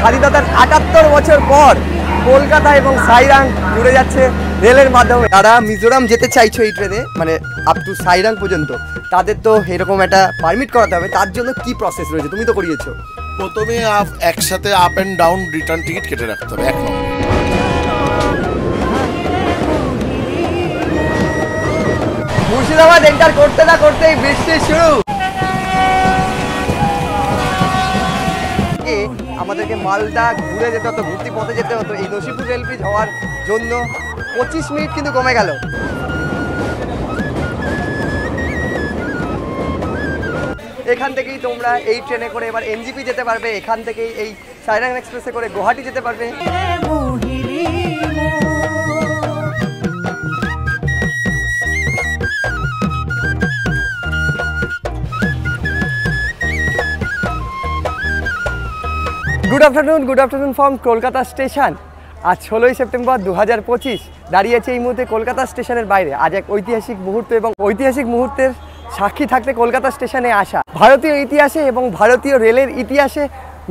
স্বাধীনতার ৭৮ বছর পর কলকাতা এবং সাইরাং জুড়ে যাচ্ছে রেলের মাধ্যমে। যারা মিজোরাম যেতে চাইছো এই ট্রেনে, মানে আপ টু সাইরাং পর্যন্ত, তাদের তো এরকম একটা পারমিট করাতে হবে। তার জন্য কি প্রসেস রয়েছে? তুমি তো করিয়েছো। প্রথমে একসাথে up and down return ticket কেটে রাখতে হবে ১ নম্বর। মুর্শিদাবাদ এন্টার করতে না করতেই বৃষ্টি শুরু। আমাদেরকে মালদা ঘুরে যেতে হতো, ঘুরতি পথে যেতে হতো। এই নসিপুর রেল ব্রিজ হওয়ার জন্য 25 মিনিট কিন্তু কমে গেল। এখান থেকেই তোমরা এই ট্রেনে করে এবার এনজিপি যেতে পারবে, এখান থেকেই এই সাইরাং এক্সপ্রেসে করে গুয়াহাটি যেতে পারবে। Good afternoon from Kolkata station. আজ 16ই সেপ্টেম্বর 2025। দাঁড়িয়েছে এই মুহূর্তে কলকাতা স্টেশনের বাইরে। আজ এক ঐতিহাসিক মুহূর্ত, এবং ঐতিহাসিক মুহূর্তের সাক্ষী থাকতে কলকাতা স্টেশনে আসা। ভারতীয় ইতিহাসে এবং ভারতীয় রেলের ইতিহাসে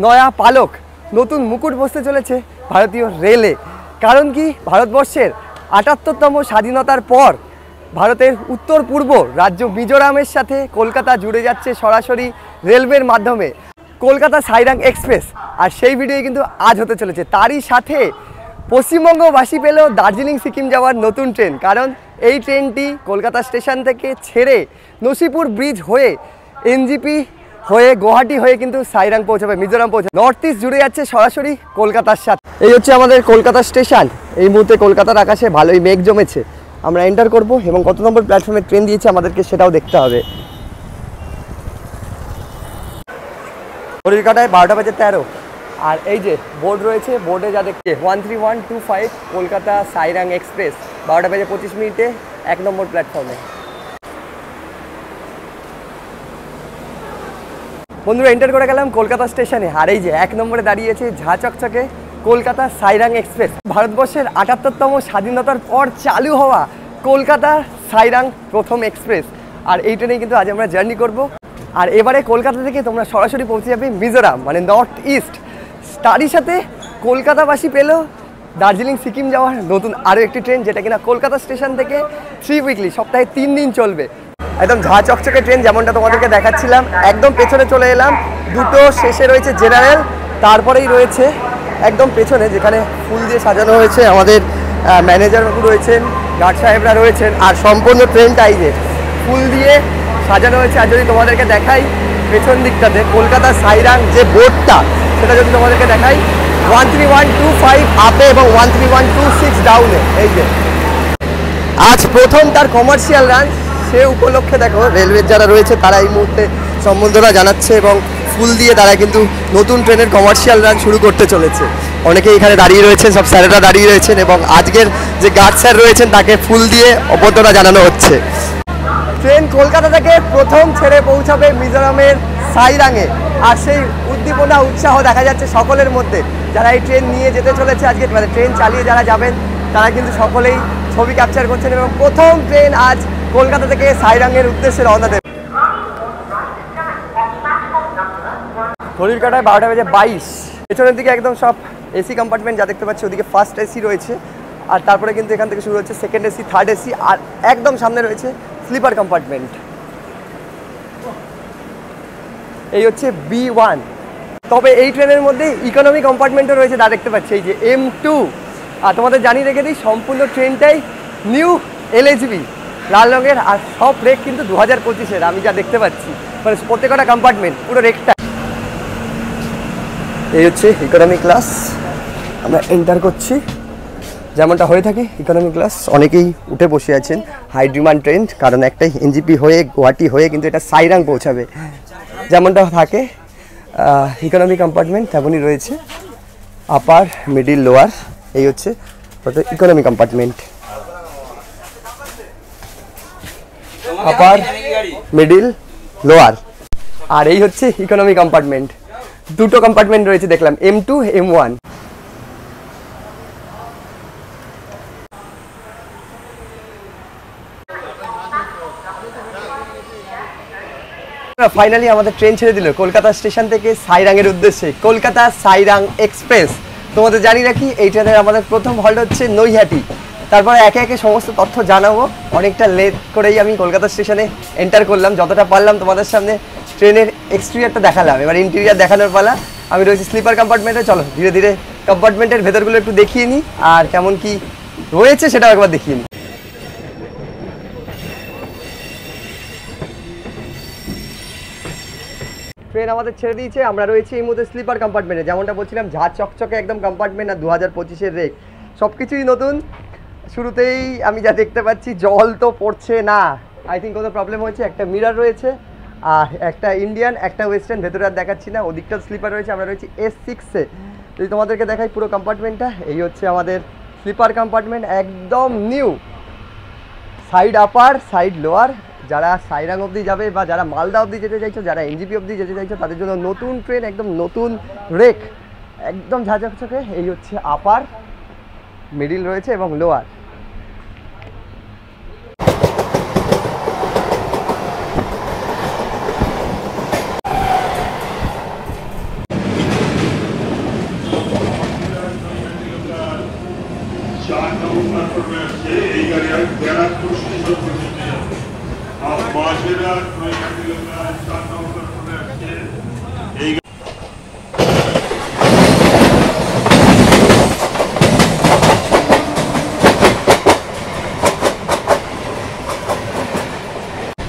নয়া পালক, নতুন মুকুট বসতে চলেছে ভারতীয় রেলে। কারণ কি, ভারতবর্ষের ৭৮তম স্বাধীনতার পর ভারতের উত্তর পূর্ব রাজ্য মিজোরামের সাথে কলকাতা জুড়ে যাচ্ছে সরাসরি রেলওয়ের মাধ্যমে, কলকাতা সাইরাং এক্সপ্রেস। আর সেই ভিডিও কিন্তু আজ হতে চলেছে। তারই সাথে পশ্চিমবঙ্গবাসী পেল দার্জিলিং সিকিম যাওয়ার নতুন ট্রেন। কারণ এই ট্রেনটি কলকাতা স্টেশন থেকে ছেড়ে নসিপুর ব্রিজ হয়ে এনজিপি হয়ে গুয়াহাটি হয়ে কিন্তু সাইরাং পৌঁছাবে, মিজোরাম পৌঁছাবে। নর্থ ইস্ট জুড়ে যাচ্ছে সরাসরি কলকাতার সাথে। এই হচ্ছে আমাদের কলকাতা স্টেশন। এই মুহূর্তে কলকাতার আকাশে ভালোই মেঘ জমেছে। আমরা এন্টার করব এবং কত নম্বর প্ল্যাটফর্মে ট্রেন দিয়েছে আমাদেরকে সেটাও দেখতে হবে। ঘড়ির কাঁটায় 12:13। আর এই যে বোর্ড রয়েছে, বোর্ডে যা দেখছে 13125 কলকাতা সাইরাং এক্সপ্রেস, 12:25 1 নম্বর প্ল্যাটফর্মে। বন্ধুরা, এন্টার করে গেলাম কলকাতা স্টেশনে। আর এই যে 1 নম্বরে দাঁড়িয়েছে ঝাঁ চকচকে কলকাতা সাইরাং এক্সপ্রেস, ভারতবর্ষের ৭৮তম স্বাধীনতার পর চালু হওয়া কলকাতা সাইরাং প্রথম এক্সপ্রেস। আর এই ট্রেনেই কিন্তু আজ আমরা জার্নি করব। আর এবারে কলকাতা থেকে তোমরা সরাসরি পৌঁছে যাবে মিজোরাম, মানে নর্থ ইস্ট। তারই সাথে কলকাতাবাসী পেল দার্জিলিং সিকিম যাওয়ার নতুন আরও একটি ট্রেন, যেটা কিনা কলকাতা স্টেশন থেকে 3 উইকলি, সপ্তাহে 3 দিন চলবে। একদম ঝাঁ চকচকে ট্রেন, যেমনটা তোমাদেরকে দেখাচ্ছিলাম। একদম পেছনে চলে এলাম, দুটো শেষে রয়েছে জেনারেল, তারপরেই রয়েছে একদম পেছনে যেখানে ফুল দিয়ে সাজানো হয়েছে আমাদের ম্যানেজার বাবু রয়েছেন, গার্ড সাহেবরা রয়েছেন। আর সম্পূর্ণ ট্রেনটাই যে ফুল দিয়ে সাজানো হয়েছে। আর যদি তোমাদেরকে দেখাই পেছন দিকটাতে কলকাতা সাইরাং যে বোর্ডটা, সেটা যদি তোমাদেরকে দেখাই 13125 আপে এবং 13126 ডাউনে। এই যে আজ প্রথম তার কমার্শিয়াল রান, সে উপলক্ষে দেখো রেলওয়ের যারা রয়েছে তারা এই মুহূর্তে সম্বর্ধনা জানাচ্ছে এবং ফুল দিয়ে তারা কিন্তু নতুন ট্রেনের কমার্শিয়াল রান শুরু করতে চলেছে। অনেকেই এখানে দাঁড়িয়ে রয়েছেন, সব স্যারেরা দাঁড়িয়ে রয়েছেন এবং আজকের যে গার্ড স্যার রয়েছেন তাকে ফুল দিয়ে অভ্যর্থনা জানানো হচ্ছে। ট্রেন কলকাতা থেকে প্রথম ছেড়ে পৌঁছাবে মিজোরামের সাইরাংয়ে। আর সেই উদ্দীপনা, উৎসাহ দেখা যাচ্ছে সকলের মধ্যে। যারা এই ট্রেন নিয়ে যেতে চলেছে আজকে, মানে ট্রেন চালিয়ে যারা যাবেন, তারা কিন্তু সকলেই ছবি ক্যাপচার করছেন এবং প্রথম ট্রেন আজ কলকাতা থেকে সাইরাংয়ের উদ্দেশ্যে রওনা দেবে। ঘড়ির কাঁটায় 12:22। পেছনের দিকে একদম সব এসি কম্পার্টমেন্ট যা দেখতে পাচ্ছি, ওদিকে ফার্স্ট এসি রয়েছে। আর তারপরে কিন্তু এখান থেকে শুরু হচ্ছে সেকেন্ড এসি, থার্ড এসি, আর একদম সামনে রয়েছে স্লিপার কম্পার্টমেন্ট। এই হচ্ছে B1। তবে এই ট্রেনের মধ্যে ইকোনমি কম্পার্টমেন্টও রয়েছে, যা দেখতে পাচ্ছি এই যে M2। আর তোমাদের জানিয়ে রেখে দিই, সম্পূর্ণ ট্রেনটাই নিউ LHB লাল রঙের। আর সব রেক কিন্তু 2025-এর, আমি যা দেখতে পাচ্ছি, মানে প্রত্যেকটা কম্পার্টমেন্ট পুরো রেকটা। এই হচ্ছে ইকোনমি ক্লাস, আমরা এন্টার করছি। যেমনটা হয়ে থাকে ইকোনমি ক্লাস, অনেকেই উঠে বসে আছেন। হাই ডিমান্ড ট্রেন, কারণ একটাই এনজিপি হয়ে গুয়াহাটি হয়ে কিন্তু এটা সাইরাং পৌঁছাবে। যেমনটা থাকে ইকোনমি কম্পার্টমেন্ট তেমনই রয়েছে, আপার, মিডিল, লোয়ার। এই হচ্ছে ইকোনমি কম্পার্টমেন্ট, আপার, মিডিল, লোয়ার। আর এই হচ্ছে ইকোনমি কম্পার্টমেন্ট। দুটো কম্পার্টমেন্ট রয়েছে দেখলাম, M2, M1। ফাইনালি আমাদের ট্রেন ছেড়ে দিল কলকাতা স্টেশন থেকে সাইরাংয়ের উদ্দেশ্যে। কলকাতা সাইরাং এক্সপ্রেস। তোমাদের জানি রাখি এই ট্রেনের আমাদের প্রথম হল্ট হচ্ছে নৈহাটি। তারপরে একে একে সমস্ত তথ্য জানাবো। অনেকটা লেট করেই আমি কলকাতা স্টেশনে এন্টার করলাম, যতটা পারলাম তোমাদের সামনে ট্রেনের এক্সটেরিয়ারটা দেখালাম। এবার ইন্টেরিয়ার দেখানোর পালা। আমি রয়েছি স্লিপার কম্পার্টমেন্টে। চলো ধীরে ধীরে কম্পার্টমেন্টের ভেতরগুলো একটু দেখিয়ে নিই আর কেমন কি রয়েছে সেটাও একবার দেখিয়ে নিই। ট্রেন আমাদের ছেড়ে দিয়েছে, আমরা রয়েছি এই মুহূর্তে স্লিপার কম্পার্টমেন্টে। যেমনটা বলছিলাম ঝাঁ চকচকে একদম কম্পার্টমেন্ট, আর 2025-এর রেক, সব কিছুই নতুন। শুরুতেই আমি যা দেখতে পাচ্ছি জল তো পড়ছে না, আই থিঙ্ক কোনো প্রবলেম হয়েছে। একটা মিরার রয়েছে আর একটা ইন্ডিয়ান একটা ওয়েস্টার্ন, ভেতরে আর দেখাচ্ছি না। ওদিকটা স্লিপার রয়েছে, আমরা রয়েছি S6-এ। যদি তোমাদেরকে দেখাই পুরো কম্পার্টমেন্টটা, এই হচ্ছে আমাদের স্লিপার কম্পার্টমেন্ট, একদম নিউ। সাইড আপার সাইড লোয়ার, যারা সাইরাং অবধি যাবে বা যারা মালদা অবধি যেতে চাইছো, যারা NGP অবধি যেতে চাইছো, তাদের জন্য নতুন ট্রেন, একদম নতুন রেক, একদম ঝাঁঝাকচকে। এই হচ্ছে আপার, মিডিল রয়েছে এবং লোয়ার।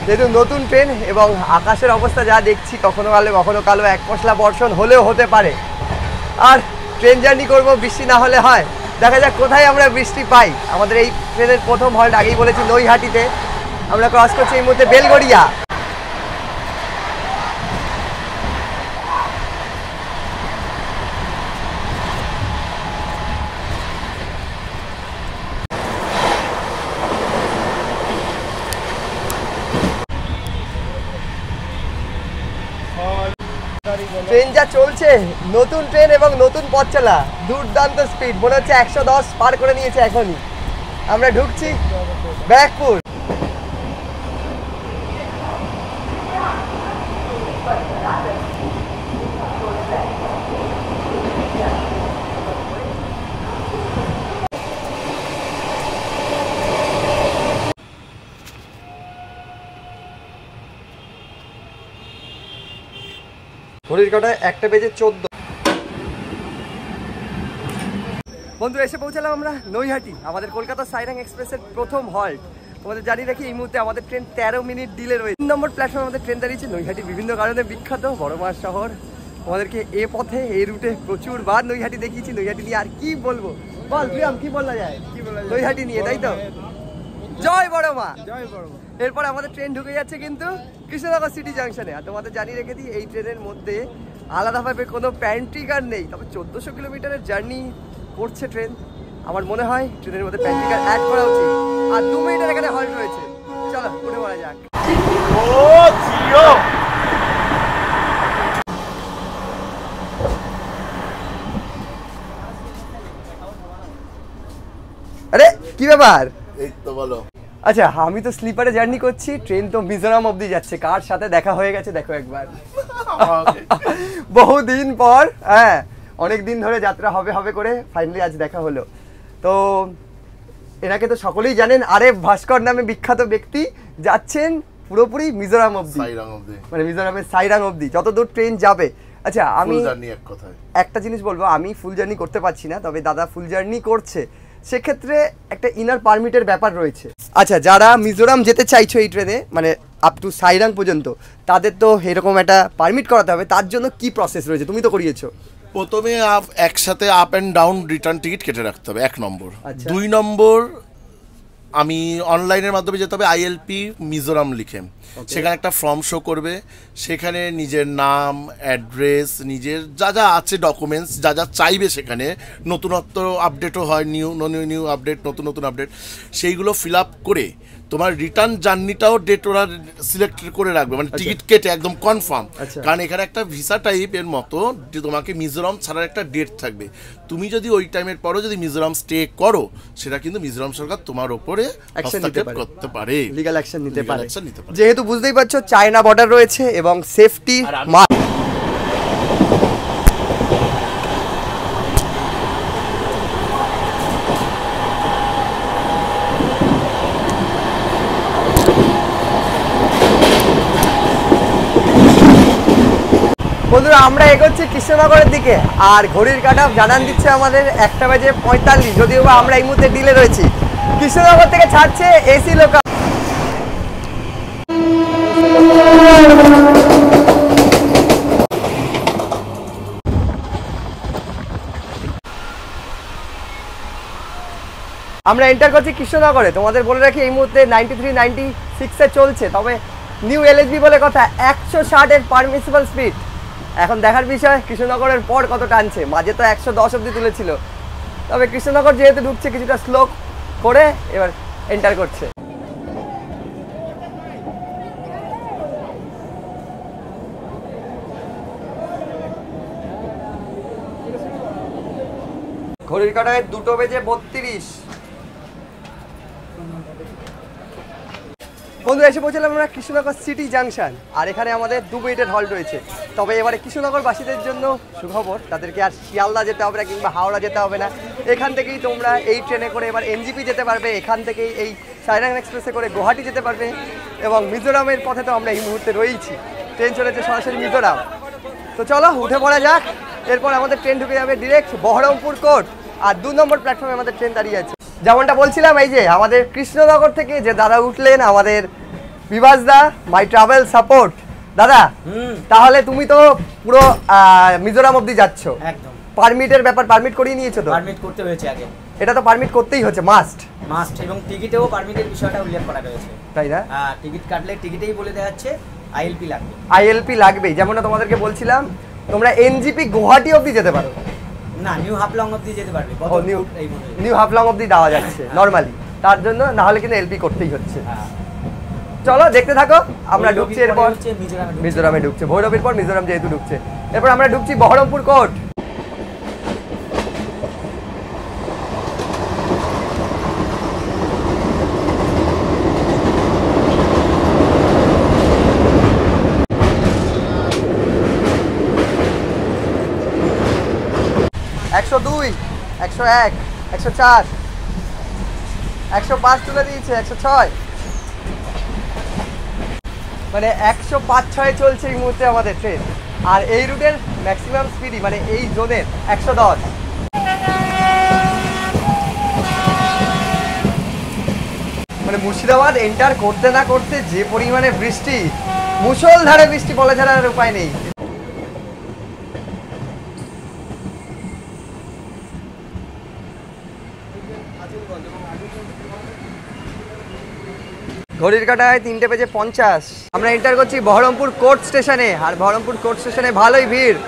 যেহেতু নতুন ট্রেন এবং আকাশের অবস্থা যা দেখছি, কখনো কালো এক পশলা বর্ষণ হলেও হতে পারে। আর ট্রেন জার্নি করব, বৃষ্টি না হলে হয়। দেখা যাক কোথায় আমরা বৃষ্টি পাই। আমাদের এই ট্রেনের প্রথম হল্ট আগেই বলেছি নৈহাটিতে। আমরা ক্রস করছি এই মুহূর্তে বেলগড়িয়া। ট্রেন যা চলছে, নতুন ট্রেন এবং নতুন পথ চলা, দুর্দান্ত স্পিড। মনে হচ্ছে 110 পার করে নিয়েছে এখনই। আমরা ঢুকছি ব্যারাকপুর। ঘড়ির কাঁটায় 1:14। বন্ধুরা এসে পৌঁছালাম আমরা নৈহাটি, আমাদের কলকাতা সাইরাং এক্সপ্রেসের প্রথম হল্ট। তোমাদের জানিয়ে রাখি এই মুহূর্তে আমাদের ট্রেন 13 মিনিট ডিলে রয়েছে। 3 নম্বর প্ল্যাটফর্মে আমাদের ট্রেন দাঁড়িয়েছে। নৈহাটি বিভিন্ন কারণে বিখ্যাত, বড় মাঠ শহর। আমাদেরকে এ পথে এই রুটে প্রচুর বার নৈহাটি দেখিয়েছি। নৈহাটি নিয়ে আর কি বলবো, বল প্রিয়াম, কি বলা যায় নৈহাটি নিয়ে, তাই তো? জয় বড় মা, জয় বড় মা। এরপর আমাদের ট্রেন ঢুকে যাচ্ছে কিন্তু কৃষ্ণনগর সিটি জাংশনে। আর তোমাদের জানিয়ে রেখে দিই এই ট্রেনের মধ্যে আলাদাভাবে কোনো প্যান্ট্রি কার নেই, তবে 1400 কিলোমিটারের জার্নি করছে ট্রেন। আমার মনে হয় ট্রেনের মধ্যে প্যান্ট্রি কার অ্যাড করা উচিত। আর 2 মিনিটের এখানে হল্ট রয়েছে। চলো উঠে পড়া যাক। আরে কি ব্যাপার? এই তো বলো। আচ্ছা, আমি তো স্লিপারে জার্নি করছি, ট্রেন তো মিজোরাম অবধি যাচ্ছে। কার সাথে দেখা হয়ে গেছে দেখো একবার। বহুদিন পর, হ্যাঁ অনেক দিন ধরে যাত্রা হবে হবে করে ফাইনালি আজ দেখা হলো। তো এনাকে তো সকলেই জানেন, আরেফ ভাস্কর নামে বিখ্যাত ব্যক্তি যাচ্ছেন পুরোপুরি মিজোরাম অবধি, মানে মিজোরামের সাইরাং অবধি যতদূর ট্রেন যাবে। আচ্ছা, আমি একটা জিনিস বলবো, আমি ফুল জার্নি করতে পারছি না, তবে দাদা ফুল জার্নি করছে। সেক্ষেত্রে একটা ইনার পারমিটের ব্যাপার রয়েছে। আচ্ছা, যারা মিজোরাম যেতে চাইছো এই ট্রেনে, মানে আপ টু সাইরাং পর্যন্ত, তাদের তো এরকম একটা পারমিট করাতে হবে। তার জন্য কি প্রসেস রয়েছে? তুমি তো করিয়েছো। প্রথমে একসাথে up and down return ticket কেটে রাখতে হবে, 1 নম্বর। 2 নম্বর, আমি অনলাইনের মাধ্যমে যেতে হবে ILP মিজোরাম লিখে। সেখানে একটা ফর্ম শো করবে, সেখানে নিজের নাম, অ্যাড্রেস, নিজের যা যা আছে ডকুমেন্টস, যা যা চাইবে, সেখানে নতুনত্ব আপডেটও হয়, নিউ আপডেট, নতুন আপডেট, সেইগুলো ফিল আপ করে তোমার রিটার্ন জার্নিটাও ডেট ওরা সিলেক্ট করে রাখবে, মানে টিকিট কেটে একদম কনফার্ম। কারণ এখানে একটা ভিসা টাইপের মতো যে তোমাকে মিজোরাম ছাড়ার একটা ডেট থাকবে। তুমি যদি ওই টাইমের পরও যদি মিজোরাম স্টে করো, সেটা কিন্তু মিজোরাম সরকার তোমার উপরে হস্তক্ষেপ করতে পারে, লিগ্যাল অ্যাকশন নিতে পারে। যেহেতু বুঝতেই পারছো চায়না বর্ডার রয়েছে এবং সেফটি বন্ধুরা আমরা এগোচ্ছি কৃষ্ণনগরের দিকে আর ঘড়ির কাঁটা জানান দিচ্ছে আমাদের 1:45, যদিও বা আমরা এই মুহূর্তে ডিলে রয়েছি। কৃষ্ণনগর থেকে ছাড়ছে এসি লোকাল। আমরা এন্টার করছি কৃষ্ণনগরে। তোমাদের বলে রাখি এই মুহূর্তে 93-96 চলছে, তবে নিউ এলএসবি বলে কথা, 160-এর পারমিসিবল স্পিড। এখন দেখার বিষয় কৃষ্ণনগরের পর কত টানছে। মাঝে তো 110 অব্দি তুলেছিল, তবে কৃষ্ণনগর যেহেতু ঢুকছে কিছুটা স্লো করে এবার এন্টার করছে। ঘড়ির কাঁটায় 2:32। বন্ধু এসে পৌঁছলাম আমরা কৃষ্ণনগর সিটি জাংশন, আর এখানে আমাদের 2 মিনিটের হল্ট রয়েছে। তবে এবারে কৃষ্ণনগরবাসীদের জন্য সুখবর, তাদেরকে আর শিয়ালদা যেতে হবে না কিংবা হাওড়া যেতে হবে না। এখান থেকেই তোমরা এই ট্রেনে করে এবার এনজিপি যেতে পারবে, এখান থেকেই এই সাইরাং এক্সপ্রেসে করে গুয়াহাটি যেতে পারবে। এবং মিজোরামের পথে তো আমরা এই মুহূর্তে রয়েছি, ট্রেন চলেছে সরাসরি মিজোরাম। তো চলো উঠে পড়া যাক। এরপর আমাদের ট্রেন ঢুকে যাবে ডিরেক্ট বহরমপুর কোর্ট, আর 2 নম্বর প্ল্যাটফর্মে আমাদের ট্রেন দাঁড়িয়ে আছে। যেমনটা বলছিলাম, এই যে আমাদের কৃষ্ণনগর থেকে যে দাদা উঠলেন, আমাদের বিভাস দা, মাই ট্রাভেল সাপোর্ট দাদা। তাহলে তুমি তো পুরো মিজোরাম অবধি যাচ্ছ। একদম। পারমিটের ব্যাপার, পারমিট করিয়ে নিয়েছো তো? পারমিট করতে হয়েছে আগে। এটা তো পারমিট করতেই হচ্ছে, মাস্ট। এবং টিকিটেও পারমিটের বিষয়টা উল্লেখ করা রয়েছে, তাই না? হ্যাঁ, টিকিট কাটলে টিকিটেই বলে দেওয়া যাচ্ছে আইএলপি লাগবে। আইএলপি লাগবেই, যেমনটা তোমাদেরকে বলছিলাম। তোমরা এনজিপি গুয়াহাটি অবধি যেতে পারো না, নিউ হাফলং অবধি যেতে পারবে। নিউ হাফলং অবধি দেওয়া যাচ্ছে নরমালি, তার জন্য না হলে কিন্তু এলপি করতেই হচ্ছে। চলো দেখতে থাকো, আমরা ঢুকছি। এরপর মিজোরামে ঢুকছে, ভৈরবের পর মিজোরাম যেহেতু ঢুকছে। এরপর আমরা ঢুকছি বহরমপুর কোর্ট। একশো 2, 101, 104, 105 তুলে দিয়েছে, 106, মানে 105-6 চলছে এই মুহূর্তে আমাদের ট্রেন। আর এই রুটের ম্যাক্সিমাম স্পিডই মানে এই জোনের 110। মানে মুর্শিদাবাদ এন্টার করতে না করতে যে পরিমাণে বৃষ্টি, মুষলধারে বৃষ্টি, বলে ছাড়ার উপায় নেই। ঘড়ির কাঁটায় 3:50। আমরা এন্টার করছি বহরমপুর কোর্ট স্টেশনে, আর বহরমপুর কোর্ট স্টেশনে ভালোই ভিড়।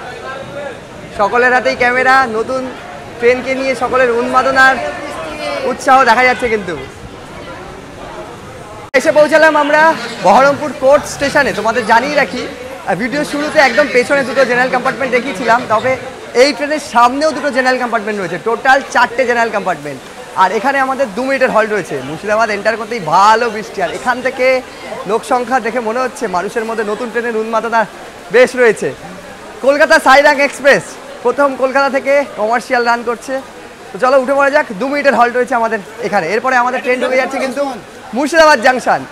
সকলের হাতেই ক্যামেরা, নতুন ট্রেনকে নিয়ে সকলের উন্মাদনার উৎসাহ দেখা যাচ্ছে। কিন্তু এসে পৌঁছালাম আমরা বহরমপুর কোর্ট স্টেশনে। তোমাদের জানিয়ে রাখি, ভিডিও শুরুতে একদম পেছনে 2টো জেনারেল কম্পার্টমেন্ট দেখিয়েছিলাম, তবে এই ট্রেনের সামনেও 2টো জেনারেল কম্পার্টমেন্ট রয়েছে, টোটাল 4টে জেনারেল কম্পার্টমেন্ট। আর এখানে আমাদের 2 মিনিটের হল্ট রয়েছে। মুর্শিদাবাদ এন্টার করতেই ভালো বৃষ্টি, আর এখান থেকে লোক সংখ্যা দেখে মনে হচ্ছে মানুষের মধ্যে নতুন ট্রেনের উন্মাদনা বেশ রয়েছে। কলকাতা সাইরাং এক্সপ্রেস প্রথম কলকাতা থেকে কমার্শিয়াল রান করছে। তো চলো উঠে পড়া যাক। 2 মিনিটের হল্ট রয়েছে আমাদের এখানে। এরপরে আমাদের ট্রেন ঢুকে যাচ্ছে কিন্তু মুর্শিদাবাদ জাংশন।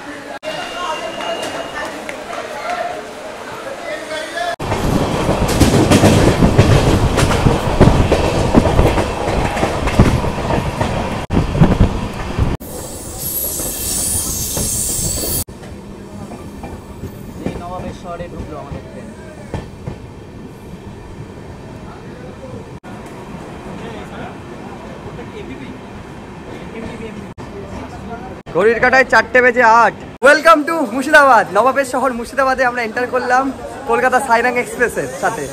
শহরে ঢুকলো আমাদের ট্রেন। ঘড়ির কাঁটায় 4:08। ওয়েলকাম টু মুর্শিদাবাদ, নবাবের শহর মুর্শিদাবাদে আমরা এন্টার করলাম কলকাতা সাইরাং এক্সপ্রেসের সাথে।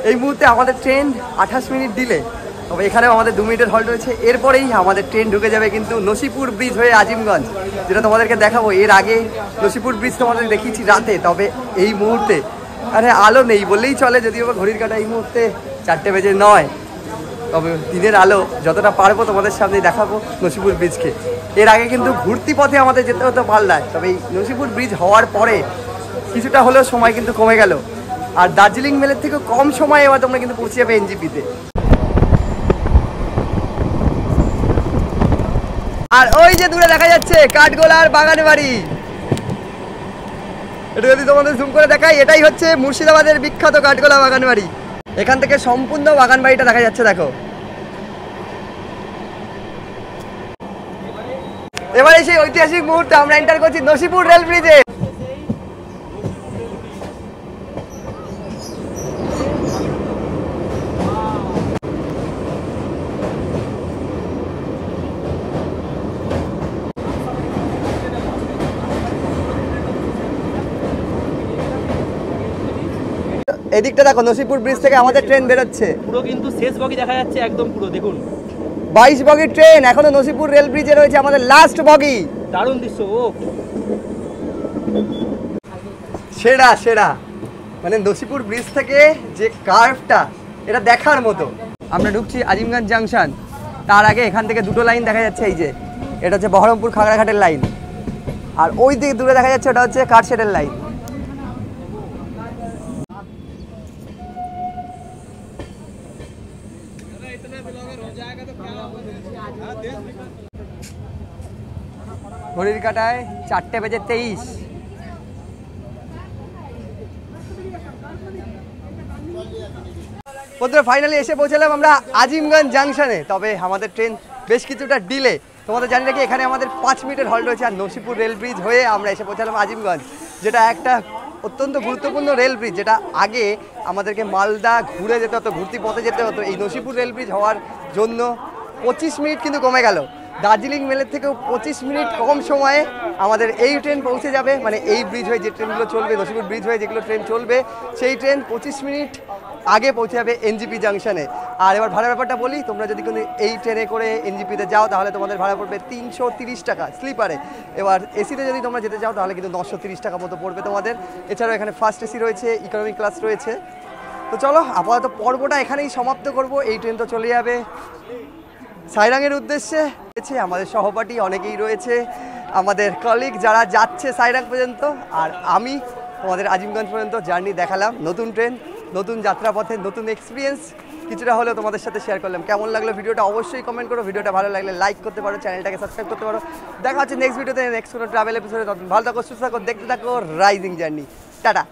এই মুহূর্তে আমাদের ট্রেন 28 মিনিট ডিলে, তবে এখানেও আমাদের 2 মিনিটের হল্ট রয়েছে। এরপরেই আমাদের ট্রেন ঢুকে যাবে কিন্তু নসিপুর ব্রিজ হয়ে আজিমগঞ্জ, যেটা তোমাদেরকে দেখাবো। এর আগে নসিপুর ব্রিজ তোমাদের দেখিয়েছি রাতে, তবে এই মুহূর্তে আরে আলো নেই বললেই চলে, যদিও বা ঘড়ির কাঁটা এই মুহূর্তে 4:09। তবে দিনের আলো যতটা পারবো তোমাদের সামনে দেখাবো নসিপুর ব্রিজকে। এর আগে কিন্তু ঘুরতি পথে আমাদের যেতে হতো পাল্লায়, তবে এই নসিপুর ব্রিজ হওয়ার পরে কিছুটা হলেও সময় কিন্তু কমে গেল। আর দার্জিলিং মেলের থেকে কম সময়ে এবার তোমরা কিন্তু পৌঁছে যাবে এনজিপিতে। আর ওই যে দূরে দেখা যাচ্ছে কাঠগোলার বাগান বাড়ি, এটা যদি তোমাদের জুম করে দেখাই, এটাই হচ্ছে মুর্শিদাবাদের বিখ্যাত কাঠগোলা বাগান বাড়ি। এখান থেকে সম্পূর্ণ বাগান বাড়িটা দেখা যাচ্ছে। দেখো এবারে সেই ঐতিহাসিক মুহূর্তে আমরা এন্টার করছি নসিপুর রেল ব্রিজে। এদিকটা দেখো, নসিপুর ব্রিজ থেকে আমাদের ট্রেন বেরোচ্ছে। পুরো কিন্তু শেষ বগি দেখা যাচ্ছে একদম পুরো, দেখুন 22 বগির ট্রেন এখনো নসিপুর রেল ব্রিজে রয়েছে, আমাদের লাস্ট বগি। দারুণ দৃশ্য। ও সেরা সেরা, মানে নসিপুর ব্রিজ থেকে যে কার্ভটা, এটা দেখার মতো। আমরা ঢুকছি আজিমগঞ্জ জাংশন, তার আগে এখান থেকে দুটো লাইন দেখা যাচ্ছে। এই যে এটা হচ্ছে বহরমপুর খাগড়াঘাটের লাইন, আর ওই দিকে দূরে দেখা যাচ্ছে ওটা হচ্ছে কাঠশেডের লাইন। ঘড়ির কাঁটায় 4:23। বন্ধুরা ফাইনালি এসে পৌঁছালাম আমরা আজিমগঞ্জ জাংশনে। তবে আমাদের ট্রেন বেশ কিছুটা ডিলে। তোমাদের জানি নাকি এখানে আমাদের 5 মিনিটের হল্ট রয়েছে। আর নসিপুর রেল ব্রিজ হয়ে আমরা এসে পৌঁছালাম আজিমগঞ্জ, যেটা একটা অত্যন্ত গুরুত্বপূর্ণ রেল ব্রিজ, যেটা আগে আমাদেরকে মালদা ঘুরে যেতে হতো, ঘুরতি পথে যেতে হতো। এই নসিপুর রেল ব্রিজ হওয়ার জন্য 25 মিনিট কিন্তু কমে গেল। দার্জিলিং মেলের থেকেও 25 মিনিট কম সময়ে আমাদের এই ট্রেন পৌঁছে যাবে। মানে এই ব্রিজ হয়ে যে ট্রেনগুলো চলবে, নসিপুর ব্রিজ হয়ে যেগুলো ট্রেন চলবে, সেই ট্রেন 25 মিনিট আগে পৌঁছে যাবে এনজিপি জাংশনে। আর এবার ভাড়ার ব্যাপারটা বলি, তোমরা যদি কোনো এই ট্রেনে করে এনজিপিতে যাও তাহলে তোমাদের ভাড়া পড়বে 330 টাকা স্লিপারে। এবার এসিতে যদি তোমরা যেতে চাও তাহলে কিন্তু 930 টাকা মতো পড়বে তোমাদের। এছাড়াও এখানে ফার্স্ট এসি রয়েছে, ইকোনমি ক্লাস রয়েছে। তো চলো আপাতত পর্বটা এখানেই সমাপ্ত করব। এই ট্রেন তো চলে যাবে সাইরাংয়ের উদ্দেশ্যে। আমাদের সহপাঠী অনেকেই রয়েছে, আমাদের কলিগ যারা যাচ্ছে সাইরাং পর্যন্ত, আর আমি তোমাদের আজিমগঞ্জ পর্যন্ত জার্নি দেখালাম। নতুন ট্রেন, নতুন যাত্রাপথে, নতুন এক্সপিরিয়েন্স কিছুটা হলেও তোমাদের সাথে শেয়ার করলাম। কেমন লাগলো ভিডিওটা অবশ্যই কমেন্ট করো। ভিডিওটা ভালো লাগলে লাইক করতে পারো, চ্যানেলটাকে সাবস্ক্রাইব করতে পারো। দেখা হচ্ছে নেক্সট ভিডিওতে, নেক্সট কোনো ট্রাভেল এপিসোডে। ভালো থাকো, সুস্থ থাকো, দেখতে থাকো রাইজিং জার্নি। টাটা।